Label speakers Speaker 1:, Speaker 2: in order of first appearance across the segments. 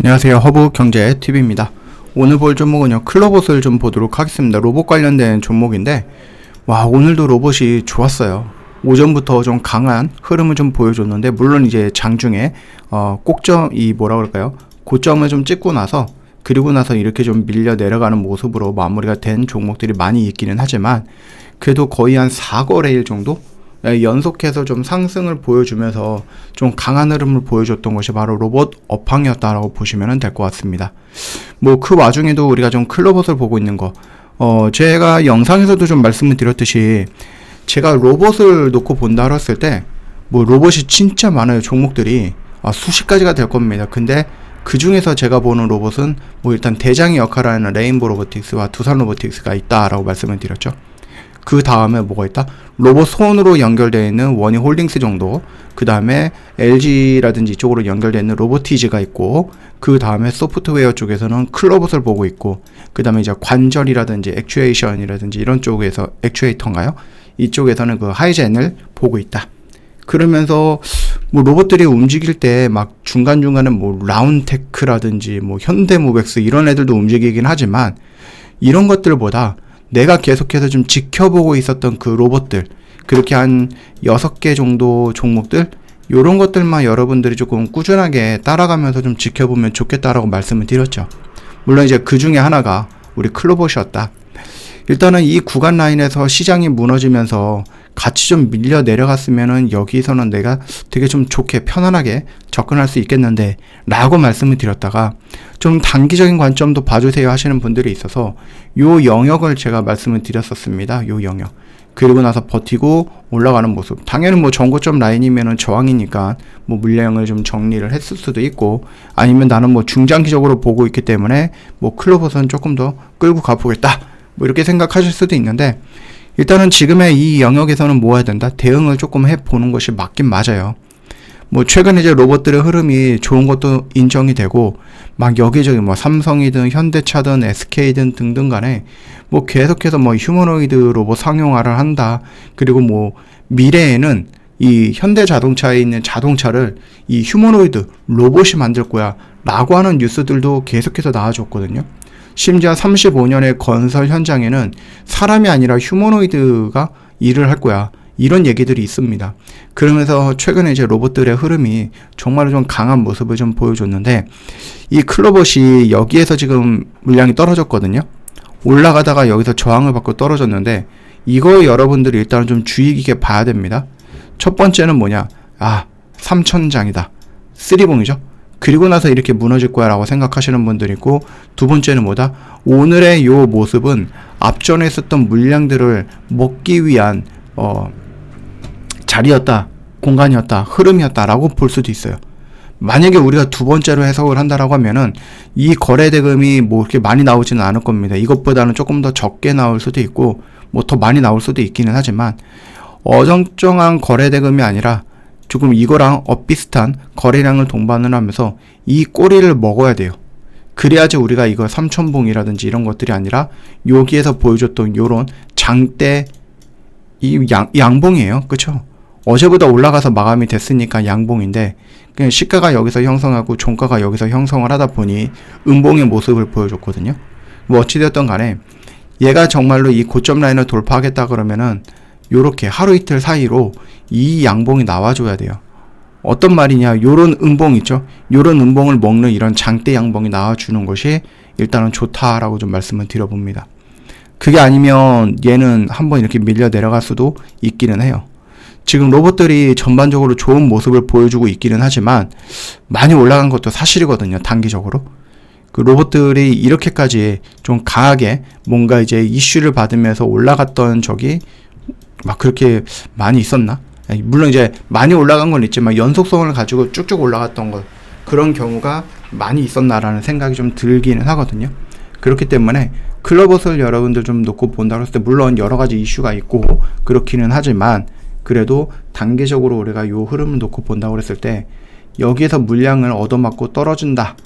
Speaker 1: 안녕하세요. 허브경제TV입니다. 오늘 볼 종목은요, 클로봇을 좀 보도록 하겠습니다. 로봇 관련된 종목인데, 오늘도 로봇이 좋았어요. 오전부터 좀 강한 흐름을 좀 보여줬는데, 물론 이제 장중에 고점을 좀 찍고 나서, 그리고 나서 이렇게 좀 밀려 내려가는 모습으로 마무리가 된 종목들이 많이 있기는 하지만, 그래도 거의 한 4거래일 정도 연속해서 좀 상승을 보여주면서 좀 강한 흐름을 보여줬던 것이 바로 로봇 업황이었다라고 보시면 될 것 같습니다. 그 와중에도 우리가 좀 클로봇을 보고 있는 거, 제가 영상에서도 좀 말씀을 드렸듯이 제가 로봇을 놓고 본다 했을 때 로봇이 진짜 많아요. 종목들이 수십 가지가 될 겁니다. 근데 그 중에서 제가 보는 로봇은 일단 대장의 역할을 하는 레인보 로보틱스와 두산 로보틱스가 있다라고 말씀을 드렸죠. 그 다음에 뭐가 있다? 로봇 손으로 연결되어 있는 원희 홀딩스 정도, 그 다음에 LG라든지 이쪽으로 연결되어 있는 로보티즈가 있고, 그 다음에 소프트웨어 쪽에서는 클로봇을 보고 있고, 그 다음에 이제 관절이라든지 액추에이션이라든지 이런 쪽에서 액추에이터인가요? 이쪽에서는 그 하이젠을 보고 있다. 그러면서 로봇들이 움직일 때 중간중간에 라운테크라든지 현대모백스 이런 애들도 움직이긴 하지만, 이런 것들보다 내가 계속해서 좀 지켜보고 있었던 그 로봇들, 그렇게 한 6개 정도 종목들, 요런 것들만 여러분들이 조금 꾸준하게 따라가면서 좀 지켜보면 좋겠다라고 말씀을 드렸죠. 물론 이제 그 중에 하나가 우리 클로봇이었다. 일단은 이 구간 라인에서 시장이 무너지면서 같이 좀 밀려 내려갔으면은 여기서는 내가 되게 좀 좋게 편안하게 접근할 수 있겠는데 라고 말씀을 드렸다가 좀 단기적인 관점도 봐주세요 하시는 분들이 있어서 요 영역을 제가 말씀을 드렸었습니다. 요 영역. 그리고 나서 버티고 올라가는 모습. 당연히 전고점 라인이면은 저항이니까 물량을 좀 정리를 했을 수도 있고, 아니면 나는 중장기적으로 보고 있기 때문에 클로봇은 조금 더 끌고 가보겠다. 이렇게 생각하실 수도 있는데, 일단은 지금의 이 영역에서는 뭐 해야 된다? 대응을 조금 해보는 것이 맞긴 맞아요. 최근에 이제 로봇들의 흐름이 좋은 것도 인정이 되고, 여기저기 삼성이든 현대차든 SK든 등등 간에 계속해서 휴머노이드 로봇 상용화를 한다. 그리고 미래에는 이 현대자동차에 있는 자동차를 이 휴머노이드 로봇이 만들 거야 라고 하는 뉴스들도 계속해서 나와줬거든요. 심지어 35년의 건설 현장에는 사람이 아니라 휴머노이드가 일을 할 거야. 이런 얘기들이 있습니다. 그러면서 최근에 이제 로봇들의 흐름이 정말 좀 강한 모습을 좀 보여줬는데, 이 클로봇이 여기에서 지금 물량이 떨어졌거든요. 올라가다가 여기서 저항을 받고 떨어졌는데, 이거 여러분들이 일단은 좀 주의 깊게 봐야 됩니다. 첫 번째는 뭐냐? 3천장이다. 쓰리봉이죠. 그리고 나서 이렇게 무너질 거야 라고 생각하시는 분들이 있고, 두 번째는 뭐다? 오늘의 요 모습은 앞전에 있었던 물량들을 먹기 위한 자리였다, 공간이었다, 흐름이었다 라고 볼 수도 있어요. 만약에 우리가 두 번째로 해석을 한다라고 하면은 이 거래 대금이 이렇게 많이 나오지는 않을 겁니다. 이것보다는 조금 더 적게 나올 수도 있고 더 많이 나올 수도 있기는 하지만, 어정쩡한 거래 대금이 아니라 조금 이거랑 엇비슷한 거래량을 동반을 하면서 이 꼬리를 먹어야 돼요. 그래야지 우리가 이거 삼천봉이라든지 이런 것들이 아니라 여기에서 보여줬던 요런 장대 이 양봉이에요. 그쵸? 어제보다 올라가서 마감이 됐으니까 양봉인데, 그냥 시가가 여기서 형성하고 종가가 여기서 형성을 하다 보니 음봉의 모습을 보여줬거든요. 어찌되었던 간에 얘가 정말로 이 고점 라인을 돌파하겠다 그러면은 요렇게 하루 이틀 사이로 이 양봉이 나와줘야 돼요. 어떤 말이냐, 요런 음봉 있죠? 요런 음봉을 먹는 이런 장대 양봉이 나와주는 것이 일단은 좋다라고 좀 말씀을 드려봅니다. 그게 아니면 얘는 한번 이렇게 밀려 내려갈 수도 있기는 해요. 지금 로봇들이 전반적으로 좋은 모습을 보여주고 있기는 하지만 많이 올라간 것도 사실이거든요. 단기적으로. 그 로봇들이 이렇게까지 좀 강하게 뭔가 이제 이슈를 받으면서 올라갔던 적이 그렇게 많이 있었나? 물론 이제 많이 올라간 건 있지만 연속성을 가지고 쭉쭉 올라갔던 것, 그런 경우가 많이 있었나라는 생각이 좀 들기는 하거든요. 그렇기 때문에 클로봇을 여러분들 좀 놓고 본다고 했을 때 물론 여러 가지 이슈가 있고 그렇기는 하지만, 그래도 단계적으로 우리가 요 흐름을 놓고 본다고 했을 때 여기에서 물량을 얻어맞고 떨어진다.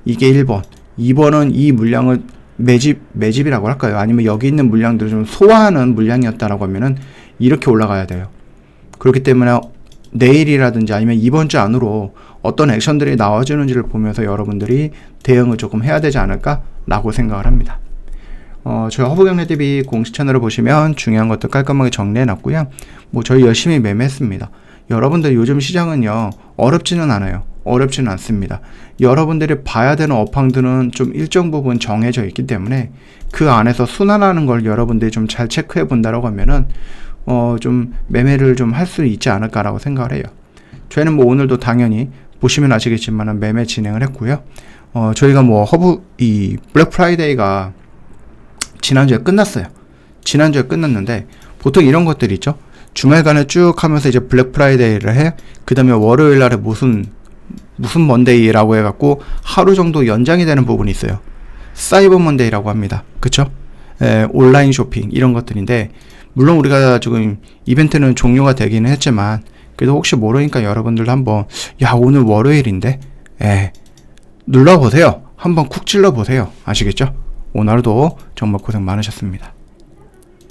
Speaker 1: 이게 1번. 2번은 이 물량을 매집이라고 할까요? 아니면 여기 있는 물량들을 좀 소화하는 물량이었다라고 하면은 이렇게 올라가야 돼요. 그렇기 때문에 내일이라든지 아니면 이번 주 안으로 어떤 액션들이 나와주는지를 보면서 여러분들이 대응을 조금 해야 되지 않을까라고 생각을 합니다. 저희 허브경제TV 공식 채널을 보시면 중요한 것들 깔끔하게 정리해 놨고요. 뭐 저희 열심히 매매했습니다. 여러분들 요즘 시장은요, 어렵지는 않아요. 어렵지는 않습니다. 여러분들이 봐야 되는 업황들은 좀 일정 부분 정해져 있기 때문에 그 안에서 순환하는 걸 여러분들이 좀 잘 체크해 본다라고 하면은 좀 매매를 좀 할 수 있지 않을까라고 생각을 해요. 저희는 뭐 오늘도 당연히 보시면 아시겠지만 매매 진행을 했고요. 저희가 뭐 이 블랙 프라이데이가 지난주에 끝났어요. 지난주에 끝났는데 보통 이런 것들 있죠. 주말간에 쭉 하면서 이제 블랙 프라이데이를 해. 그 다음에 월요일 날에 무슨 먼데이라고 해갖고 하루 정도 연장이 되는 부분이 있어요. 사이버 먼데이라고 합니다. 그쵸? 온라인 쇼핑 이런 것들인데 물론 우리가 지금 이벤트는 종료가 되기는 했지만 그래도 혹시 모르니까 여러분들도 한번 오늘 월요일인데 눌러보세요. 한번 쿡 찔러보세요. 아시겠죠? 오늘도 정말 고생 많으셨습니다.